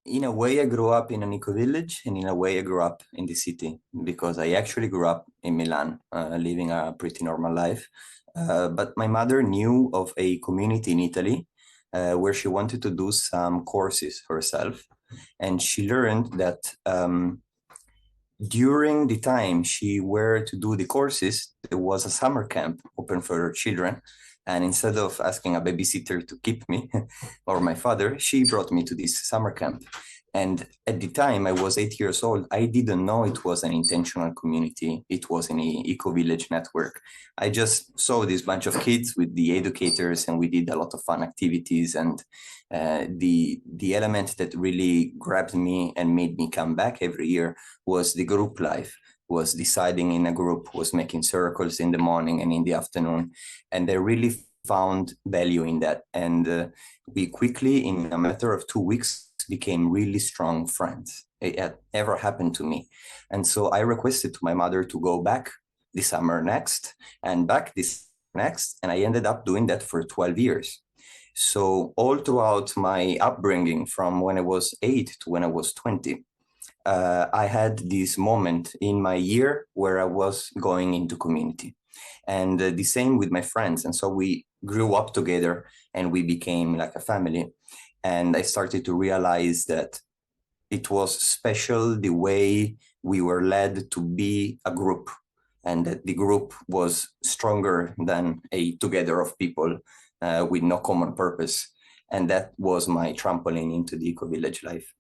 In a way, I grew up in an eco-village, and in a way, I grew up in the city because I actually grew up in Milan, living a pretty normal life. But my mother knew of a community in Italy where she wanted to do some courses herself. And she learned that during the time she were to do the courses, there was a summer camp open for her children. And instead of asking a babysitter to keep me or my father, she brought me to this summer camp. And at the time, I was 8 years old. I didn't know it was an intentional community. It was an eco-village network. I just saw this bunch of kids with the educators, and we did a lot of fun activities. And the element that really grabbed me and made me come back every year was the group life, was deciding in a group, was making circles in the morning and in the afternoon. And I really found value in that. And we quickly, in a matter of 2 weeks, became really strong friends. It had never happened to me. And so I requested to my mother to go back this summer next and back this next. And I ended up doing that for 12 years. So all throughout my upbringing, from when I was 8 to when I was 20, I had this moment in my year where I was going into community. And the same with my friends. And so we grew up together and we became like a family. And I started to realize that it was special the way we were led to be a group, and that the group was stronger than a together of people with no common purpose. And that was my trampoline into the eco-village life.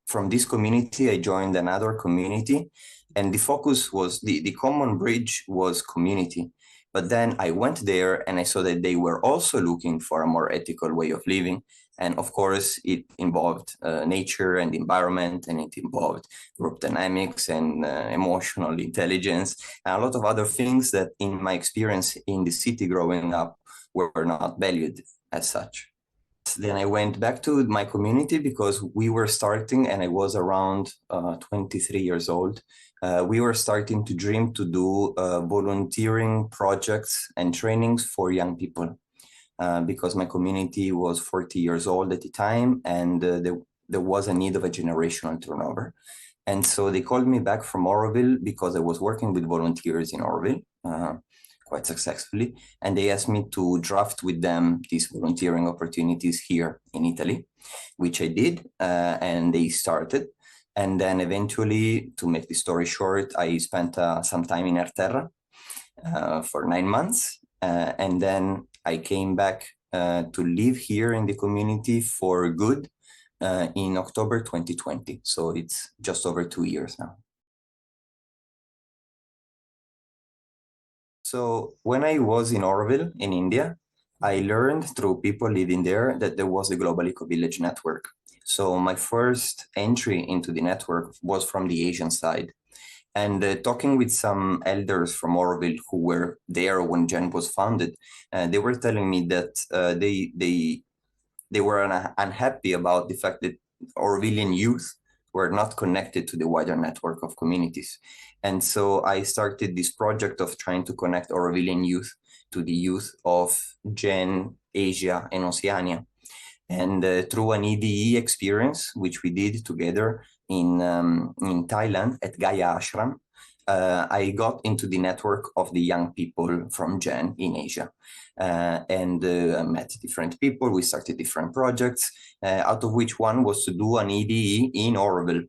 From this community, I joined another community, and the focus was the common bridge was community. But then I went there and I saw that they were also looking for a more ethical way of living. And of course, it involved nature and environment, and it involved group dynamics and emotional intelligence, and a lot of other things that in my experience in the city growing up were not valued as such. Then I went back to my community because we were starting, and I was around 23 years old. We were starting to dream to do volunteering projects and trainings for young people because my community was 40 years old at the time, and there was a need of a generational turnover. And so they called me back from Auroville because I was working with volunteers in Auroville quite successfully. And they asked me to draft with them these volunteering opportunities here in Italy, which I did, and they started. And then eventually, to make the story short, I spent some time in Erterra for 9 months. And then I came back to live here in the community for good in October 2020. So it's just over 2 years now. So when I was in Auroville in India, I learned through people living there that there was a global eco-village network. So my first entry into the network was from the Asian side. And talking with some elders from Auroville who were there when GEN was founded, they were telling me that they were unhappy about the fact that Aurovillian youth were not connected to the wider network of communities. And so I started this project of trying to connect Aurovillian youth to the youth of GEN, Asia, and Oceania. And through an EDE experience, which we did together in Thailand at Gaia Ashram, I got into the network of the young people from GEN in Asia. And I met different people. We started different projects, out of which one was to do an EDE in Auroville.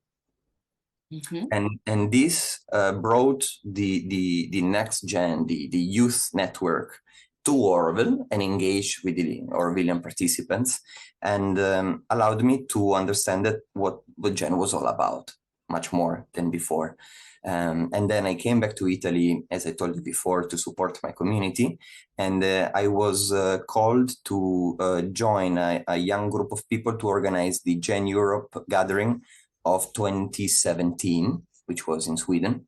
And this brought the NextGEN, the youth network, to Auroville and engaged with the Aurovillian participants, and allowed me to understand that what GEN was all about, much more than before. And then I came back to Italy, as I told you before, to support my community. And I was called to join a young group of people to organize the GEN Europe gathering of 2017, which was in Sweden,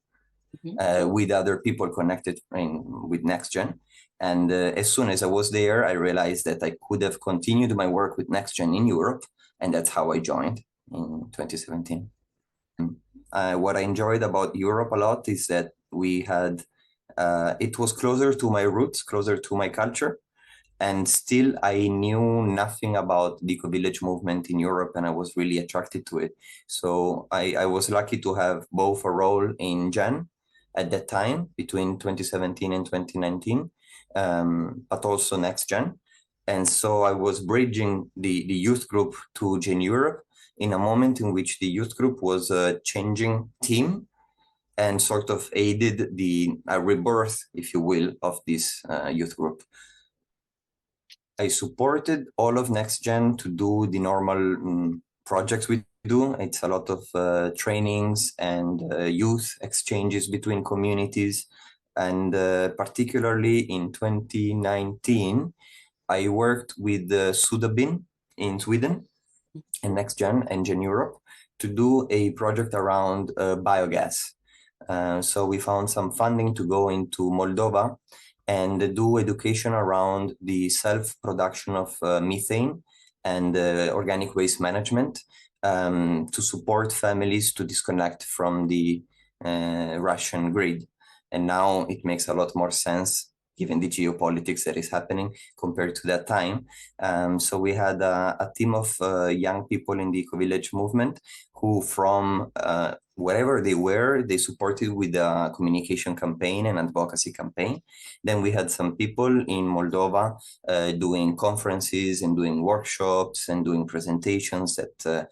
with other people connected with NextGEN. And as soon as I was there, I realized that I could have continued my work with NextGEN in Europe. And that's how I joined in 2017. What I enjoyed about Europe a lot is that we had, it was closer to my roots, closer to my culture. And still, I knew nothing about the eco-village movement in Europe, and I was really attracted to it. So I was lucky to have both a role in GEN at that time, between 2017 and 2019, but also NextGen. And so I was bridging the youth group to GEN Europe in a moment in which the youth group was changing team and sort of aided the rebirth, if you will, of this youth group. I supported all of NextGen to do the normal projects we do. It's a lot of trainings and youth exchanges between communities. And particularly in 2019, I worked with Sudabin in Sweden and NextGen and GEN Europe to do a project around biogas. So we found some funding to go into Moldova and do education around the self-production of methane and organic waste management to support families to disconnect from the Russian grid. And now it makes a lot more sense given the geopolitics that is happening compared to that time. So we had a team of young people in the eco-village movement who from wherever they were, they supported with a communication campaign and advocacy campaign. Then we had some people in Moldova doing conferences and doing workshops and doing presentations at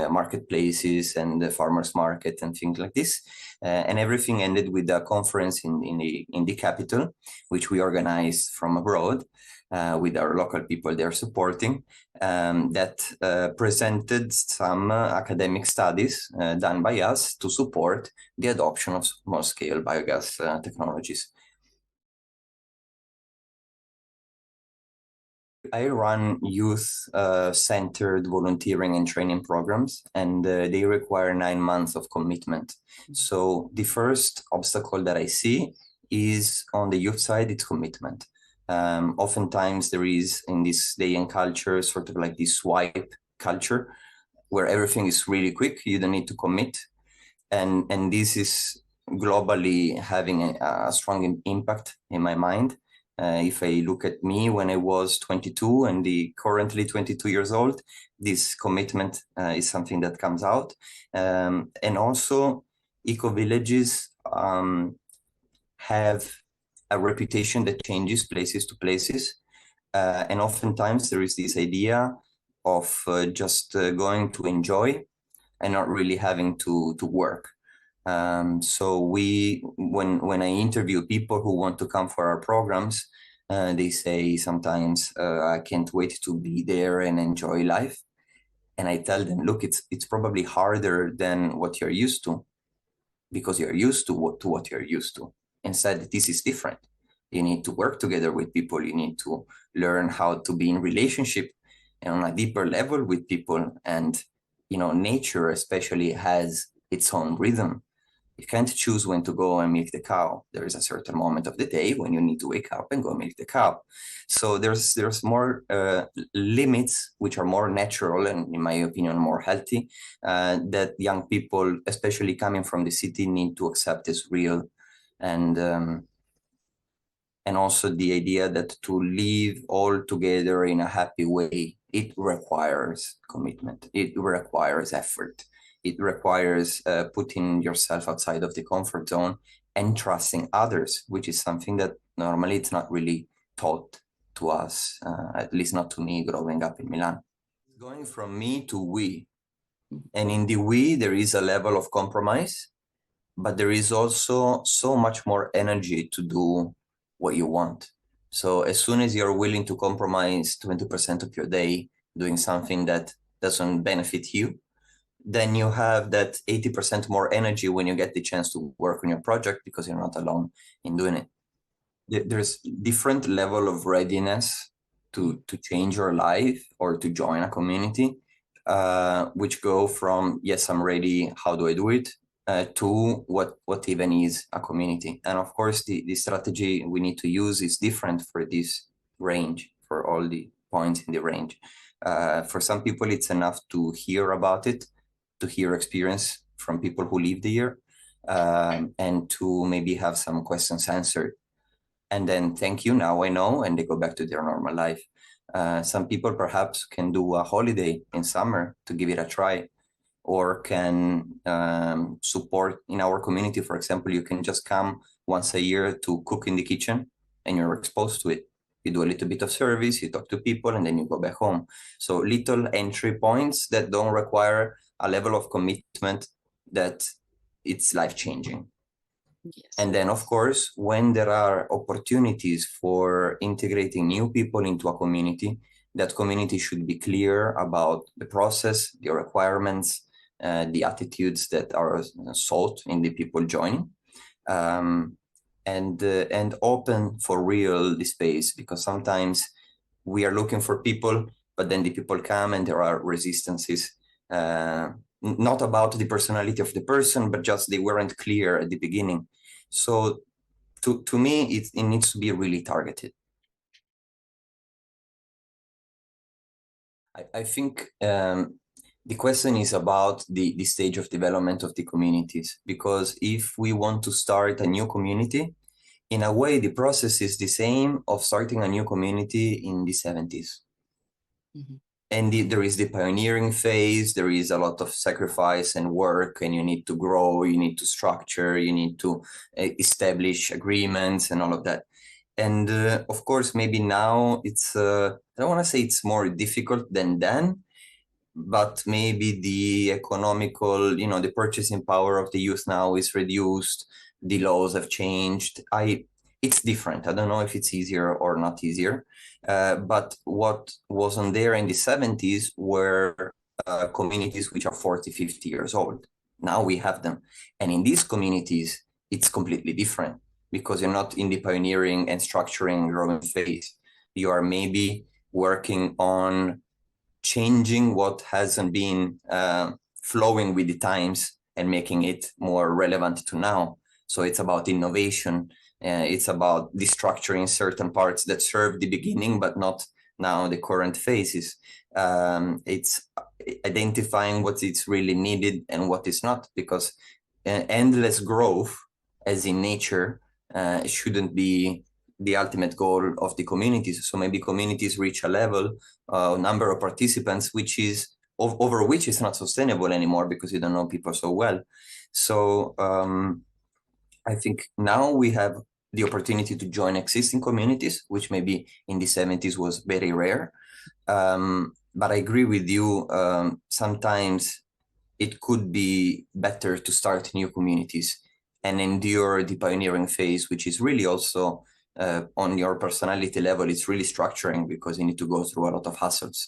marketplaces and the farmers market and things like this. And everything ended with a conference in the capital, which we organized from abroad with our local people there supporting, that presented some academic studies done by us to support the adoption of small-scale biogas technologies. I run youth-centered volunteering and training programs, and they require 9 months of commitment. So the first obstacle that I see is on the youth side, it's commitment. Oftentimes there is in this day and culture sort of like this swipe culture where everything is really quick, you don't need to commit. And this is globally having a strong impact in my mind. If I look at me when I was 22 and currently 22 years old, this commitment is something that comes out. And also eco-villages have a reputation that changes places to places. And oftentimes there is this idea of just going to enjoy and not really having to work. So when I interview people who want to come for our programs, they say sometimes, I can't wait to be there and enjoy life. And I tell them, look, it's probably harder than what you're used to, because you're used to what you're used to. Instead, this is different. You need to work together with people. You need to learn how to be in relationship and on a deeper level with people. And, nature especially has its own rhythm. You can't choose when to go and milk the cow. There is a certain moment of the day when you need to wake up and go milk the cow. So there's more limits, which are more natural and, in my opinion, more healthy, that young people, especially coming from the city, need to accept as real. And also the idea that to live all together in a happy way, it requires commitment. It requires effort. It requires putting yourself outside of the comfort zone and trusting others, which is something that normally it's not really taught to us, at least not to me growing up in Milan. Going from me to we. And in the we, there is a level of compromise, but there is also so much more energy to do what you want. So as soon as you're willing to compromise 20% of your day doing something that doesn't benefit you, then you have that 80% more energy when you get the chance to work on your project because you're not alone in doing it. There's different level of readiness to change your life or to join a community, which go from, yes, I'm ready, how do I do it? To what even is a community. And of course, the strategy we need to use is different for this range, for all the points in the range. For some people, it's enough to hear about it, to hear experience from people who live there, and to maybe have some questions answered. and then thank you, now I know, and they go back to their normal life. Some people perhaps can do a holiday in summer to give it a try, or can support in our community. For example, you can just come once a year to cook in the kitchen, and you're exposed to it. You do a little bit of service, you talk to people, and then you go back home. So little entry points that don't require a level of commitment that it's life-changing. Yes. And then, of course, when there are opportunities for integrating new people into a community, that community should be clear about the process, the requirements, the attitudes that are sought in the people joining, and open for real the space, because sometimes we are looking for people, but then the people come and there are resistances, not about the personality of the person, but just they weren't clear at the beginning. So to me, it needs to be really targeted. I think the question is about the stage of development of the communities, because if we want to start a new community, in a way, the process is the same of starting a new community in the 70s. Mm-hmm. And there is the pioneering phase, there is a lot of sacrifice and work, and you need to grow, you need to structure, you need to establish agreements and all of that. And of course, maybe now it's, I don't want to say it's more difficult than then, but maybe the economical, the purchasing power of the youth now is reduced, the laws have changed. It's different. I don't know if it's easier or not easier. But what wasn't there in the 70s were communities which are 40, 50 years old. Now we have them. And in these communities, it's completely different, because you're not in the pioneering and structuring growing phase. You are maybe working on changing what hasn't been flowing with the times and making it more relevant to now. So it's about innovation. It's about destructuring certain parts that serve the beginning, but not now the current phases. It's identifying what is really needed and what is not, because endless growth, as in nature, shouldn't be the ultimate goal of the communities. So maybe communities reach a level, number of participants, which is over which is not sustainable anymore, because you don't know people so well. So I think now we have the opportunity to join existing communities, which maybe in the 70s was very rare. But I agree with you, sometimes it could be better to start new communities and endure the pioneering phase, which is really also on your personality level, it's really structuring, because you need to go through a lot of hassles.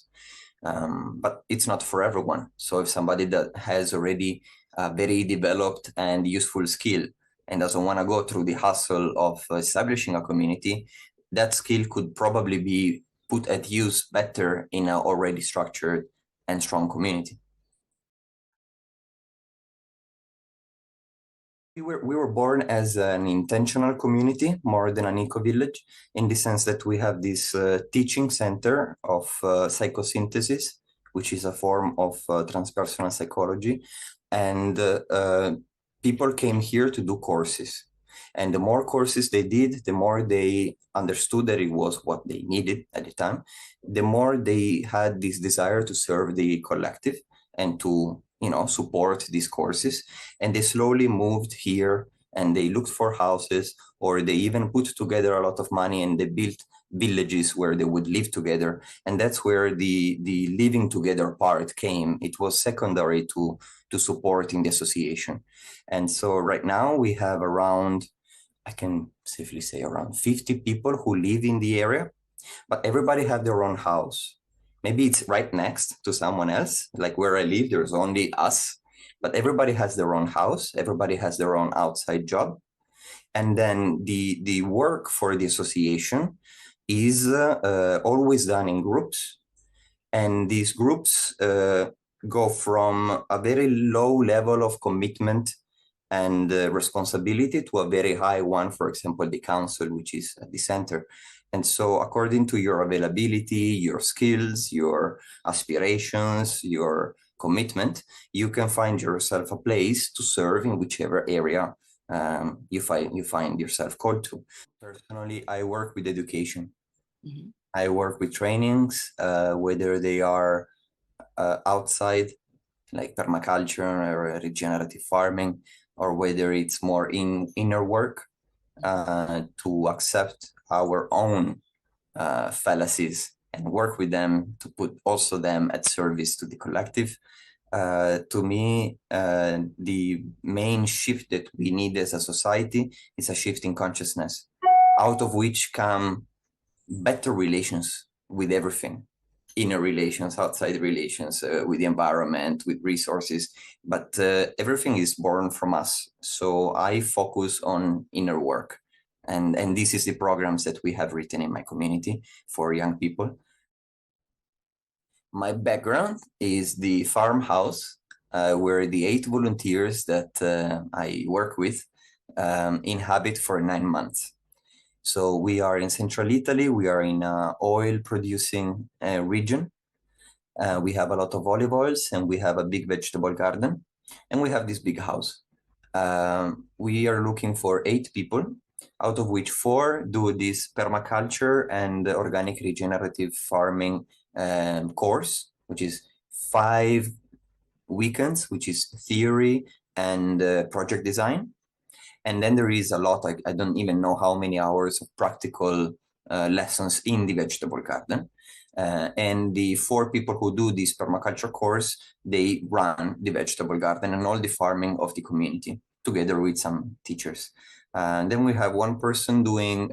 But it's not for everyone. So if somebody that has already a very developed and useful skill and doesn't want to go through the hustle of establishing a community, that skill could probably be put at use better in an already structured and strong community. We were born as an intentional community more than an eco-village, in the sense that we have this teaching center of psychosynthesis, which is a form of transpersonal psychology. And people came here to do courses. And the more courses they did, the more they understood that it was what they needed at the time, the more they had this desire to serve the collective and to support these courses. And they slowly moved here, and they looked for houses, or they even put together a lot of money and they built villages where they would live together. And that's where the living together part came. It was secondary to supporting the association. And so right now we have around, I can safely say, around 50 people who live in the area, but everybody have their own house. Maybe it's right next to someone else, like where I live, there's only us, but everybody has their own house, everybody has their own outside job. And then the work for the association is always done in groups. And these groups go from a very low level of commitment and responsibility to a very high one, for example, the council, which is at the center. And so according to your availability, your skills, your aspirations, your commitment, you can find yourself a place to serve in whichever area you find yourself called to. Personally, I work with education. Mm-hmm. I work with trainings, whether they are outside, like permaculture or regenerative farming, or whether it's more inner work, to accept our own fallacies and work with them to put also them at service to the collective. To me, the main shift that we need as a society is a shift in consciousness, out of which come better relations with everything, inner relations, outside relations, with the environment, with resources, but everything is born from us. So I focus on inner work. And this is the programs that we have written in my community for young people. My background is the farmhouse, where the 8 volunteers that I work with inhabit for 9 months. So we are in central Italy. We are in an oil-producing region. We have a lot of olive oils, and we have a big vegetable garden, and we have this big house. We are looking for 8 people, out of which 4 do this permaculture and organic regenerative farming course, which is 5 weekends, which is theory and project design. And then there is a lot, I don't even know how many hours of practical lessons in the vegetable garden. And the 4 people who do this permaculture course, they run the vegetable garden and all the farming of the community together with some teachers. And then we have 1 person doing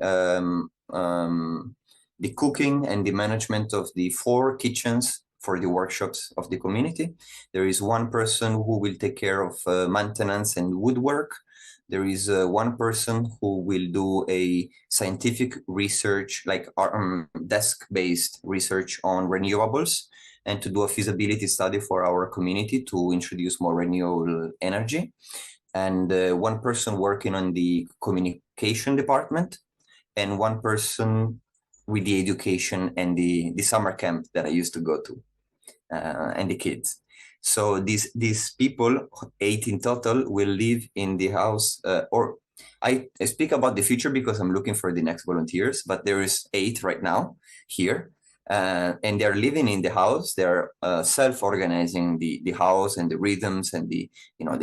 the cooking and the management of the 4 kitchens for the workshops of the community. There is 1 person who will take care of maintenance and woodwork. There is 1 person who will do a scientific research, like desk-based research on renewables, and to do a feasibility study for our community to introduce more renewable energy. And 1 person working on the communication department, and 1 person with the education and the summer camp that I used to go to, and the kids. So these people, 8 in total, will live in the house, or I speak about the future because I'm looking for the next volunteers, but there is 8 right now here, and they're living in the house. They're self-organizing the house and the rhythms and the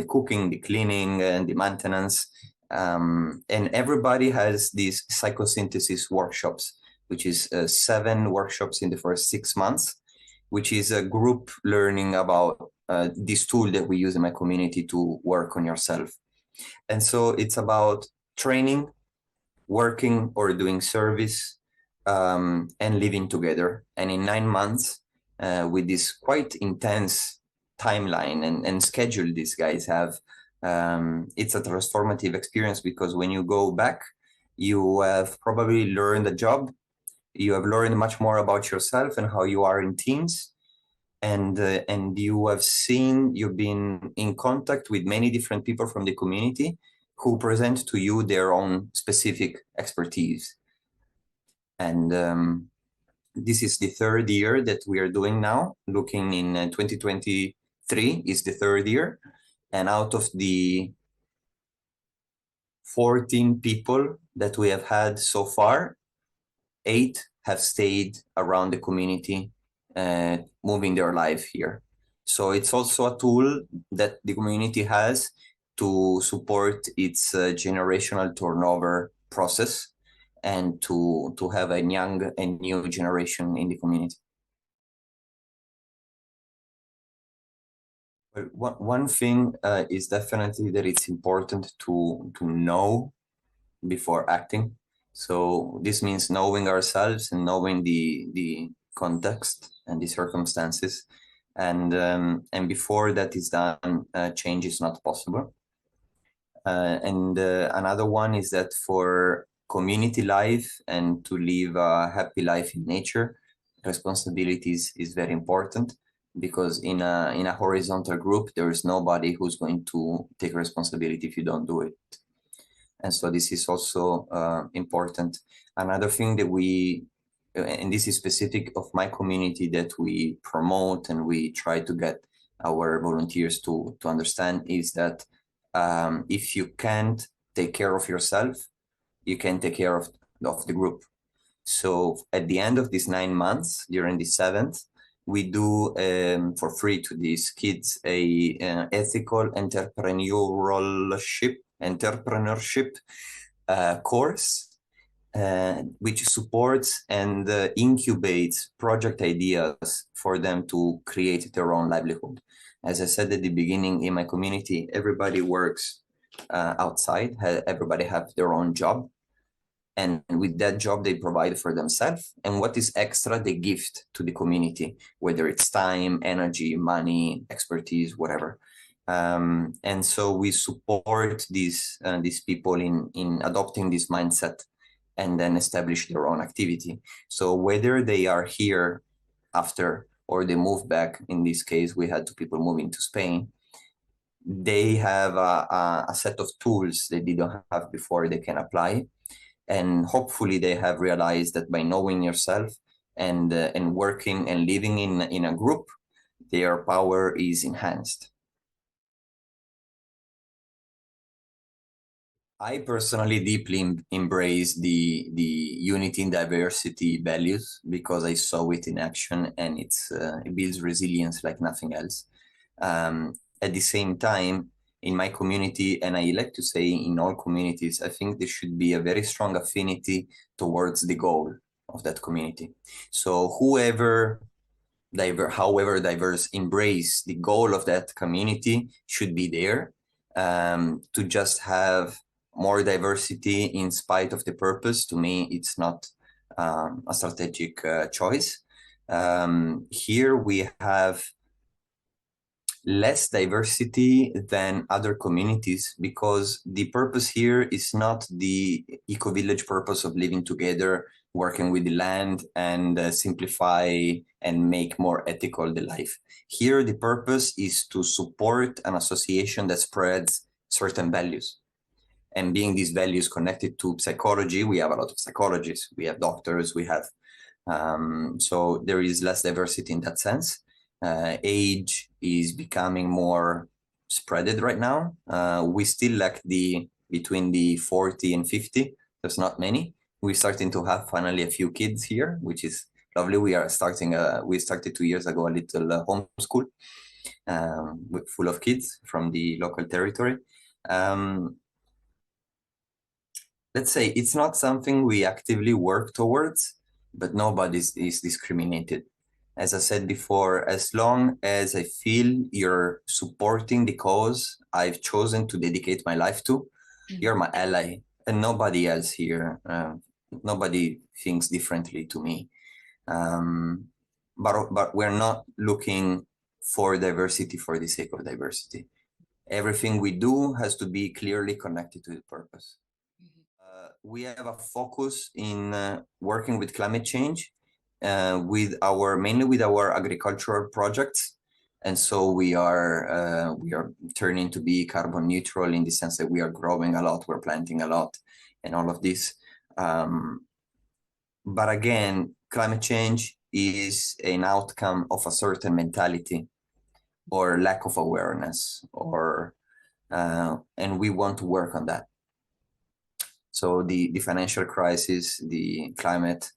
cooking, the cleaning, and the maintenance. And everybody has these psychosynthesis workshops, which is 7 workshops in the first 6 months, which is a group learning about this tool that we use in my community to work on yourself. And so it's about training, working or doing service, and living together. And in 9 months, with this quite intense timeline and schedule these guys have, it's a transformative experience, because when you go back, you have probably learned a job. You have learned much more about yourself and how you are in teams. And you've been in contact with many different people from the community who present to you their own specific expertise. And this is the 3rd year that we are doing now. Looking in 2023 is the 3rd year. And out of the 14 people that we have had so far, 8 have stayed around the community, moving their life here. So it's also a tool that the community has to support its generational turnover process, and to have a young and new generation in the community. Well, one thing is definitely that it's important to know before acting. So this means knowing ourselves and knowing the context and the circumstances, and before that is done, change is not possible. And another one is that for community life and to live a happy life in nature, responsibilities is very important, because in a horizontal group, there is nobody who's going to take responsibility if you don't do it. And so this is also important. Another thing that and this is specific of my community, that we promote and we try to get our volunteers to understand, is that if you can't take care of yourself, you can take care of the group. So at the end of these 9 months, during the 7th, we do for free to these kids a ethical entrepreneurship course, which supports and incubates project ideas for them to create their own livelihood. As I said at the beginning, in my community, everybody works outside, everybody have their own job. And with that job, they provide for themselves. And what is extra, they gift to the community, whether it's time, energy, money, expertise, whatever. And so we support these people in adopting this mindset and then establish their own activity. So whether they are here after or they move back, in this case, we had two people moving to Spain, they have a set of tools they didn't have before they can apply. And hopefully they have realized that by knowing yourself and working and living in a group, their power is enhanced. I personally deeply embrace the unity and diversity values because I saw it in action, and it builds resilience like nothing else. At the same time, in my community, and I like to say in all communities, I think there should be a very strong affinity towards the goal of that community. So however diverse, embrace the goal of that community should be there. To just have more diversity in spite of the purpose, to me, it's not a strategic choice. Here we have less diversity than other communities because the purpose here is not the eco-village purpose of living together, working with the land and simplify and make more ethical the life. Here, the purpose is to support an association that spreads certain values. And being these values connected to psychology, we have a lot of psychologists, we have doctors, we have, so there is less diversity in that sense. Age is becoming more spreaded right now. We still lack between the 40 and 50. There's not many. We're starting to have finally a few kids here, which is lovely. We started 2 years ago a little homeschool full of kids from the local territory. Let's say it's not something we actively work towards, but nobody is discriminated. As I said before, as long as I feel you're supporting the cause I've chosen to dedicate my life to, you're my ally, and nobody else here. Nobody thinks differently to me. But we're not looking for diversity for the sake of diversity. Everything we do has to be clearly connected to the purpose. We have a focus in working with climate change, mainly with our agricultural projects, and so we are turning to be carbon neutral in the sense that we are growing a lot, we're planting a lot, and all of this. But again, climate change is an outcome of a certain mentality or lack of awareness, and we want to work on that. So the financial crisis, the climate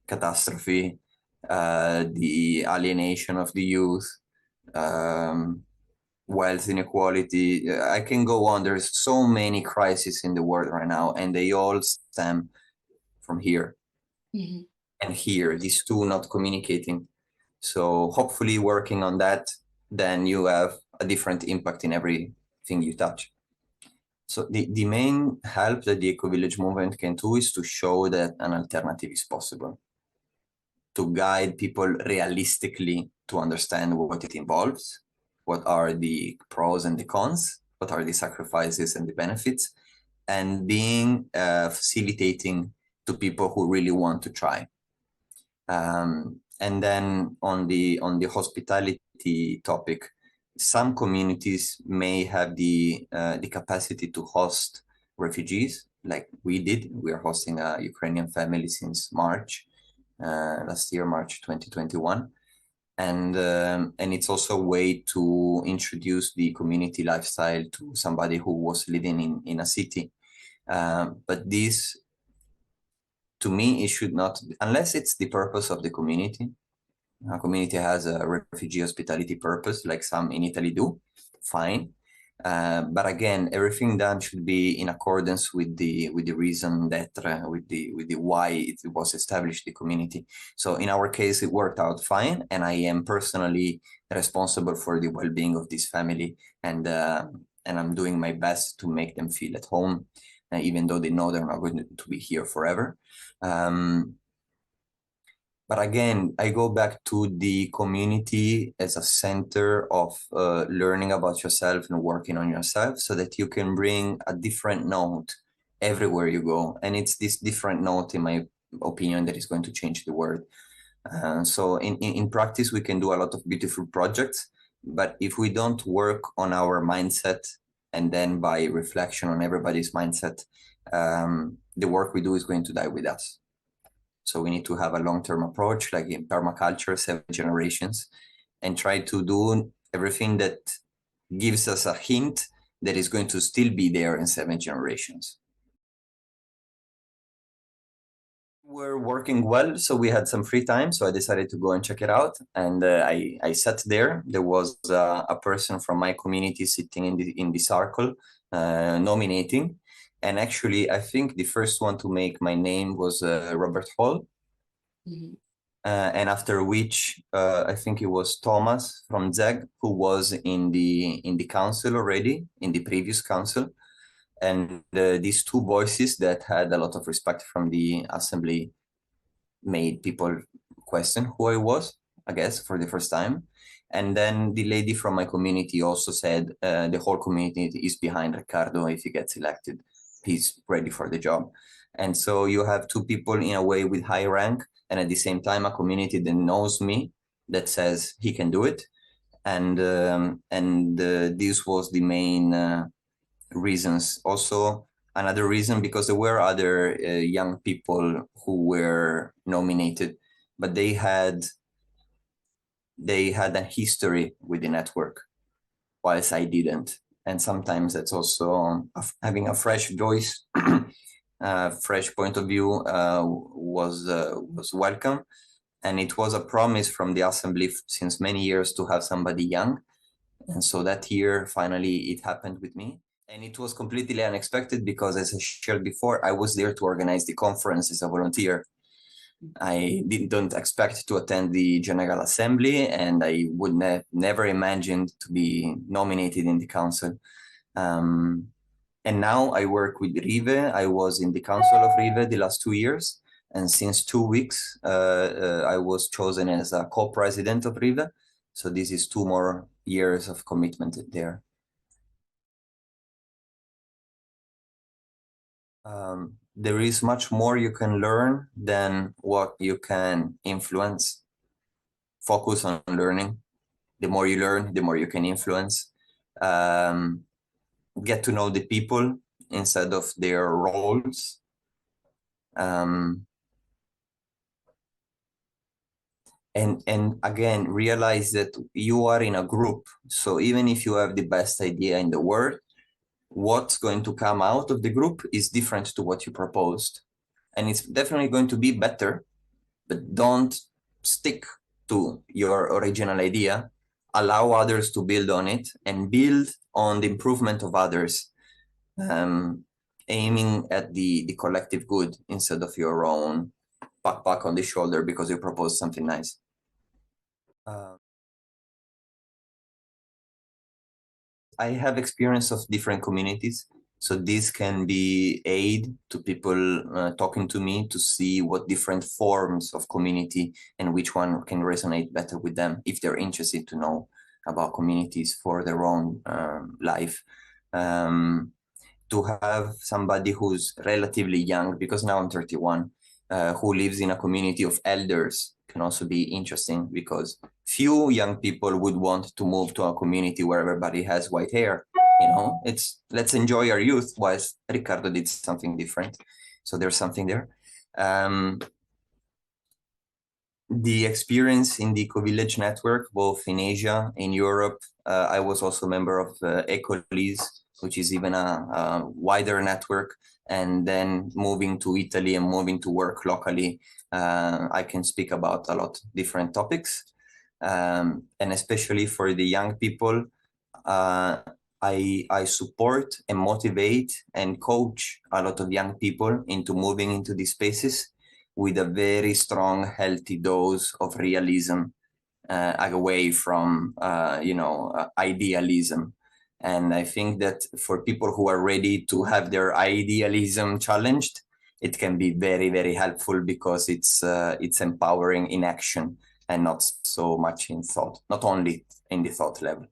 catastrophe, the alienation of the youth, wealth inequality. I can go on. There's so many crises in the world right now, and they all stem from here and here, these two not communicating. So hopefully working on that, then you have a different impact in everything you touch. So the main help that the Eco-Village movement can do is to show that an alternative is possible, to guide people realistically to understand what it involves, what are the pros and the cons, what are the sacrifices and the benefits, and being facilitating to people who really want to try. And then on the hospitality topic, some communities may have the capacity to host refugees, like we did. We are hosting a Ukrainian family since March last year, March 2021, and it's also a way to introduce the community lifestyle to somebody who was living in a city. But this, to me, it should not, unless it's the purpose of the community. A community has a refugee hospitality purpose, like some in Italy do, fine. But again, everything done should be in accordance with the reason that with the why it was established, the community. So in our case, it worked out fine, and I am personally responsible for the well-being of this family, and I'm doing my best to make them feel at home, even though they know they're not going to be here forever. But again, I go back to the community as a center of learning about yourself and working on yourself, so that you can bring a different note everywhere you go. And it's this different note, in my opinion, that is going to change the world. So in practice, we can do a lot of beautiful projects, but if we don't work on our mindset, and then by reflection on everybody's mindset, the work we do is going to die with us. So we need to have a long-term approach, like in permaculture, 7 generations, and try to do everything that gives us a hint that is going to still be there in 7 generations. We're working well, so we had some free time, so I decided to go and check it out. And I sat there. There was a person from my community sitting in the circle, nominating. And actually, I think the first one to make my name was Robert Hall. Mm-hmm. And after which, I think it was Thomas from ZEG, who was in the council already, in the previous council. And these two voices that had a lot of respect from the assembly made people question who I was, I guess, for the first time. And then the lady from my community also said the whole community is behind Riccardo. If he gets elected, he's ready for the job. And so you have two people in a way with high rank, and at the same time a community that knows me, that says he can do it. And this was the main reasons. Also, another reason, because there were other young people who were nominated, but they had a history with the network, whilst I didn't. And sometimes that's also having a fresh voice, fresh point of view was welcome. And it was a promise from the assembly since many years to have somebody young. And so that year, finally, it happened with me. And it was completely unexpected because, as I shared before, I was there to organize the conference as a volunteer. I don't expect to attend the General Assembly, and I would never imagined to be nominated in the council. And now I work with Rive. I was in the council of Rive the last 2 years. And since 2 weeks, I was chosen as a co-president of Rive. So this is 2 more years of commitment there. There is much more you can learn than what you can influence. Focus on learning. The more you learn, the more you can influence. Get to know the people instead of their roles. And again, realize that you are in a group. So even if you have the best idea in the world, what's going to come out of the group is different to what you proposed. And it's definitely going to be better, but don't stick to your original idea. Allow others to build on it and build on the improvement of others, aiming at the collective good instead of your own backpack on the shoulder because you proposed something nice. I have experience of different communities. So this can be aid to people talking to me to see what different forms of community and which one can resonate better with them if they're interested to know about communities for their own life. To have somebody who's relatively young, because now I'm 31, who lives in a community of elders can also be interesting, because few young people would want to move to a community where everybody has white hair. You know, it's let's enjoy our youth, whilst Riccardo did something different. So there's something there. The experience in the Ecovillage Network, both in Asia, in Europe. I was also a member of ECOLISE, which is even a wider network and then moving to Italy and moving to work locally, I can speak about a lot of different topics. And especially for the young people, I support and motivate and coach a lot of young people into moving into these spaces with a very strong, healthy dose of realism, away from idealism. And I think that for people who are ready to have their idealism challenged, it can be very, very helpful, because it's empowering in action and not so much in thought, not only in the thought level.